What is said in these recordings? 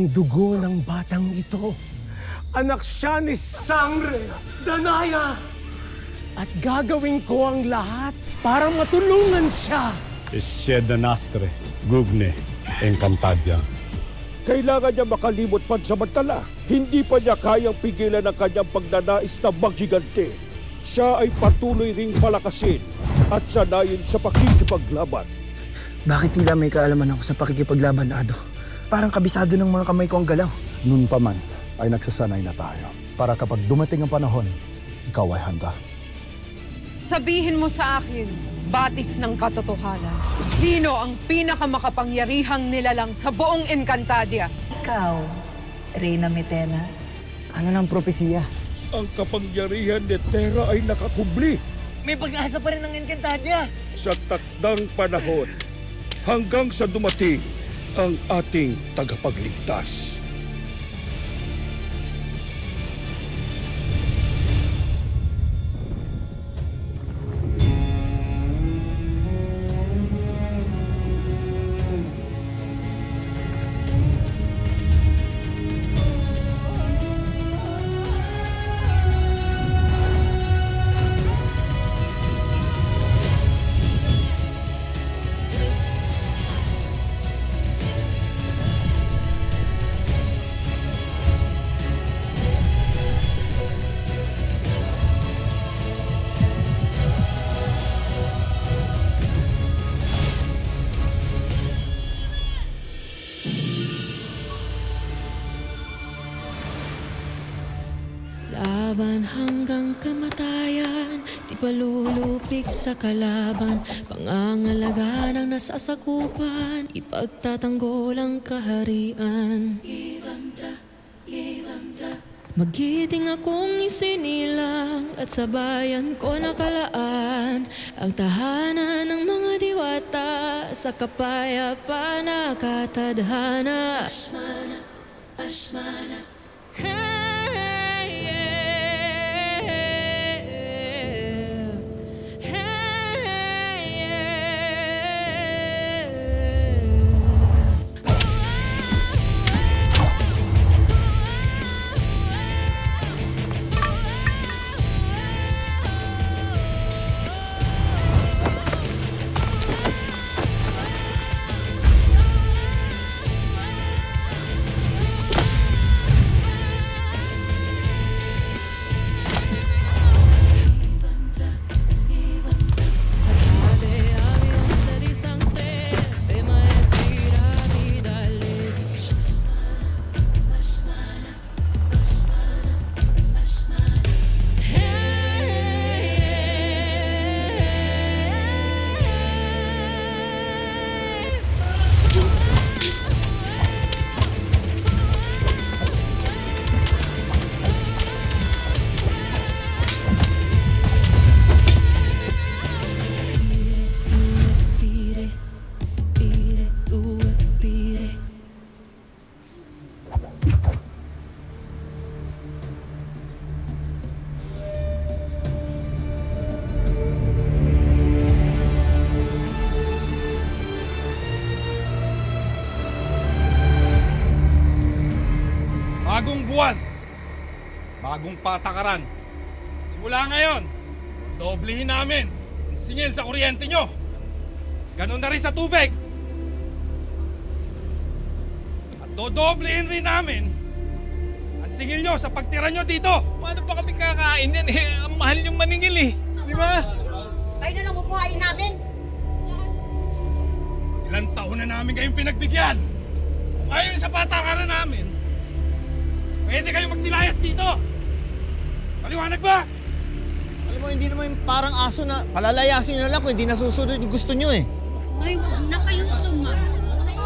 ang dugo ng batang ito. Anak siya ni Sangre, Danaya. At gagawin ko ang lahat para matulungan siya. Sieda Nastre, Gugne, Encantadia. Kailangan niya makalimot pansamantala. Hindi pa niya kayang pigilan ang kanyang pagnanais na maggigante. Siya ay patuloy ring palakasin at sanayin sa pakikipaglaban. Bakit tila may kaalaman ako sa pakikipaglaban, Ado? Parang kabisado ng mga kamay ko ang galaw. Noon pa man ay nagsasanay na tayo. Para kapag dumating ang panahon, ikaw ay handa. Sabihin mo sa akin, batis ng katotohanan, sino ang pinakamakapangyarihang nilalang sa buong Encantadia? Ikaw, Reyna Metena. Ano ng propesiya? Ang kapangyarihan ni Terra ay nakakubli. May pag-asa pa rin ng Encantadia. Sa takdang panahon, hanggang sa dumating ang ating tagapagligtas. Laban hanggang kamatayan, di palulupik sa kalaban. Pangangalaga ng nasasakupan, ipagtatanggol ang kaharian. Magiting akong isinilang at sa bayan ko nakalaan ang tahanan ng mga diwata sa kapayapaan na katadhana. Ashmana, Ashmana, Bagong buwan, bagong patakaran. Simula ngayon, doblehin namin ang singil sa kuryente nyo. Ganun na rin sa tubig. At dodoblehin rin namin ang singil nyo sa pagtira nyo dito. Paano pa kami kakain yan? Ang mahal yung maningil eh. Di ba? Kayo na lang bubuhayin namin. Ilang taon na namin kayong pinagbigyan. Ayon sa patakaran namin, pwede kayong magsilayas dito! Paliwanag ba? Alam mo, hindi naman parang aso na palalayasin nyo lang kung hindi nasusunod yung gusto nyo eh. Ay, huwag na kayong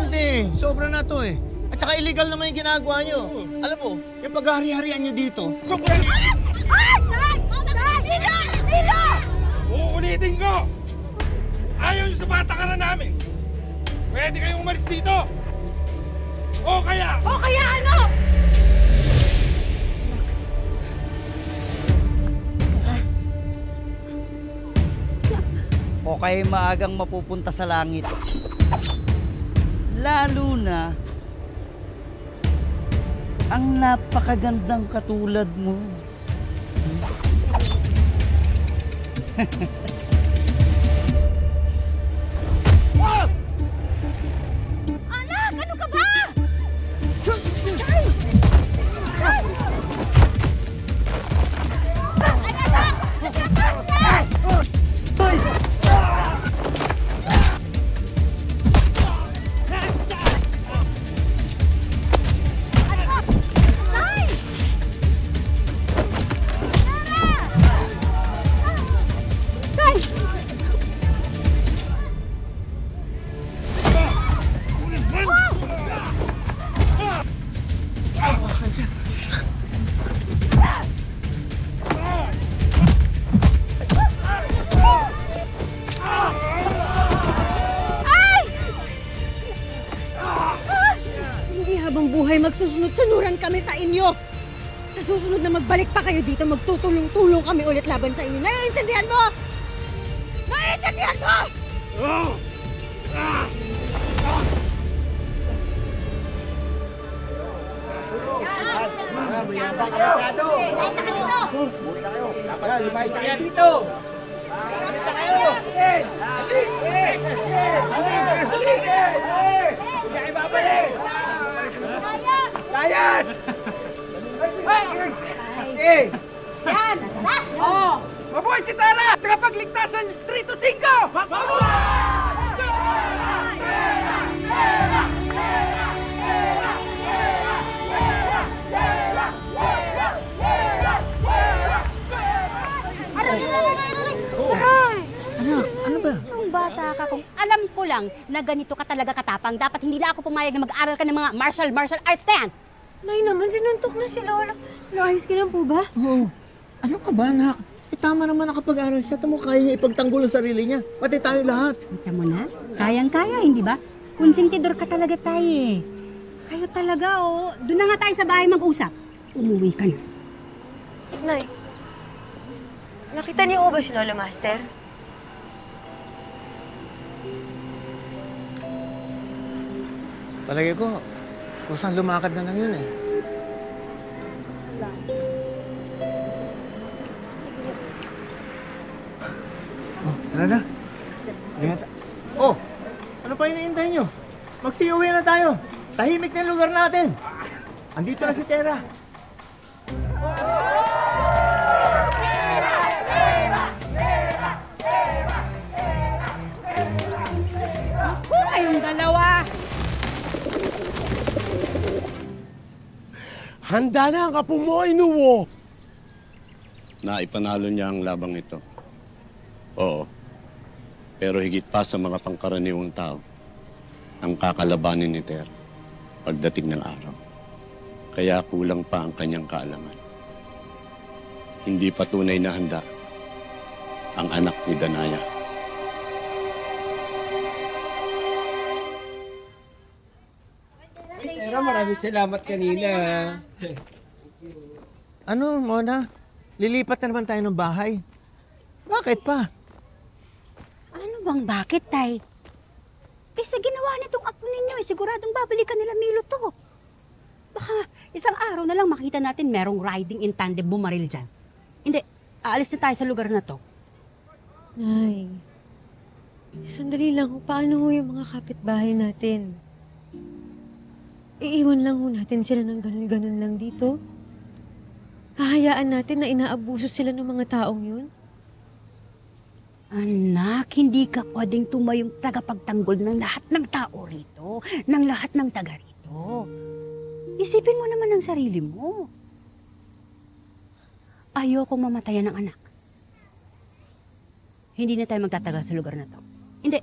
Hindi, sobra na to eh. At saka illegal naman yung ginagawa nyo. Alam mo, yung paghahari-harian nyo dito, sobra... Uulitin ko! Ayaw nyo sa patakaran namin! Pwede kayong umalis dito! O kaya ano? O kaya maagang mapupunta sa langit. Lalo na ang napakagandang katulad mo. Anak, ano ka ba? Magsusunod-sunuran kami sa inyo. Sa susunod na magbalik pa kayo dito, magtutulong-tulong kami ulit laban sa inyo. Naiintindihan mo? Naiintindihan mo? Layas! Eh! Yan! Oh! Mabuhay si Tara! Tagapagligtasan sa Distrito 5! Anak, ano ba? Nung bata ka, kung alam ko lang na ganito ka talaga katapang, dapat hindi na ako pumayag na mag-aral ka ng mga martial arts na yan. Nay naman, sinuntok na si Lola. Naayos ka lang po ba? Oo. Ano ka ba, anak? Tama naman nakapag-aral siya. Tamo, kaya niya ipagtanggol ang sarili niya. Pati tayo lahat. Kita mo na? Kayang-kaya, hindi ba? Konsentidor ka talaga tayo eh. Kayo talaga, oh. Doon na nga tayo sa bahay mag-usap. Umuwi ka na. Nay, nakita niyo ba si Lola Master? Palagay ko, kusang lumakad na lang yun eh. Oh, tara na. Oh, ano pa hinihintay nyo? Magsiuwi na tayo. Tahimik na lugar natin. Andito na si Tera. Ako kayong dalawa! Handa na ang apo mo, Inuwo. Naipanalo niya ang labang ito. Oo. Pero higit pa sa mga pangkaraniwang tao, ang kakalabanin ni Ter pagdating ng araw. Kaya kulang pa ang kanyang kaalaman. Hindi pa tunay na handa ang anak ni Danaya. Pero maraming salamat kanina. Ano, Mona? Lilipat na naman tayo ng bahay. Bakit pa? Ano bang bakit, Tay? Eh, sa ginawa nitong apo ninyo, siguradong babalikan nila Milo to. Baka isang araw na lang makita natin merong riding in tandem bumaril dyan. Hindi, aalis na tayo sa lugar na to. Nay, sandali lang, paano ho yung mga kapitbahay natin? Iiwan lang ho natin sila ng ganun-ganun lang dito? Hahayaan natin na inaabuso sila ng mga taong yun? Anak, hindi ka pwedeng tumayong tagapagtanggol ng lahat ng tao rito, ng lahat ng taga rito. Isipin mo naman ang sarili mo. Ayoko mamatayan ng anak. Hindi na tayo magtatagal sa lugar na to. Hindi.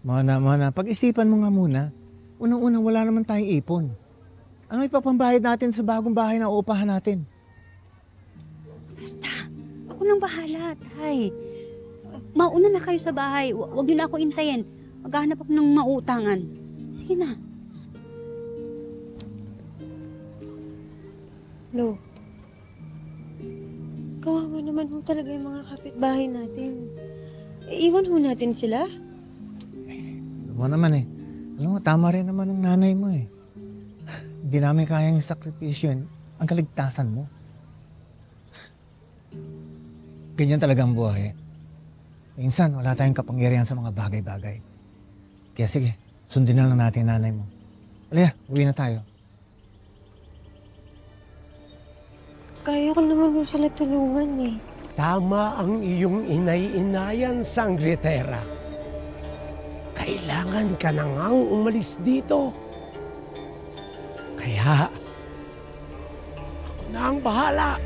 Mona, pag-isipan mo nga muna. Unang-unang wala naman tayong ipon. Ano ipapambayad natin sa bagong bahay na uupahan natin? Basta, ako nang bahala, Tay. Mauna na kayo sa bahay. Huwag niyo na ako intayin. Maghahanap ako ng mautangan. Sige na. Lo, kawawa naman ho talaga yung mga kapitbahay natin. Iiwan ho natin sila? Alam mo naman eh. Alam mo, tama rin naman ang nanay mo eh. Hindi namin kayang sakripisyo yun ang kaligtasan mo. Ganyan talaga ang buhay. Minsan, wala tayong kapangyarihan sa mga bagay-bagay. Kaya sige, sundin na lang natin nanay mo. Alaya, uwi na tayo. Kaya ko naman mo sila tulungan eh. Tama ang iyong inay-inayan, Sangretera. Kailangan ka na ngang umalis dito. Kaya, ako na ang bahala.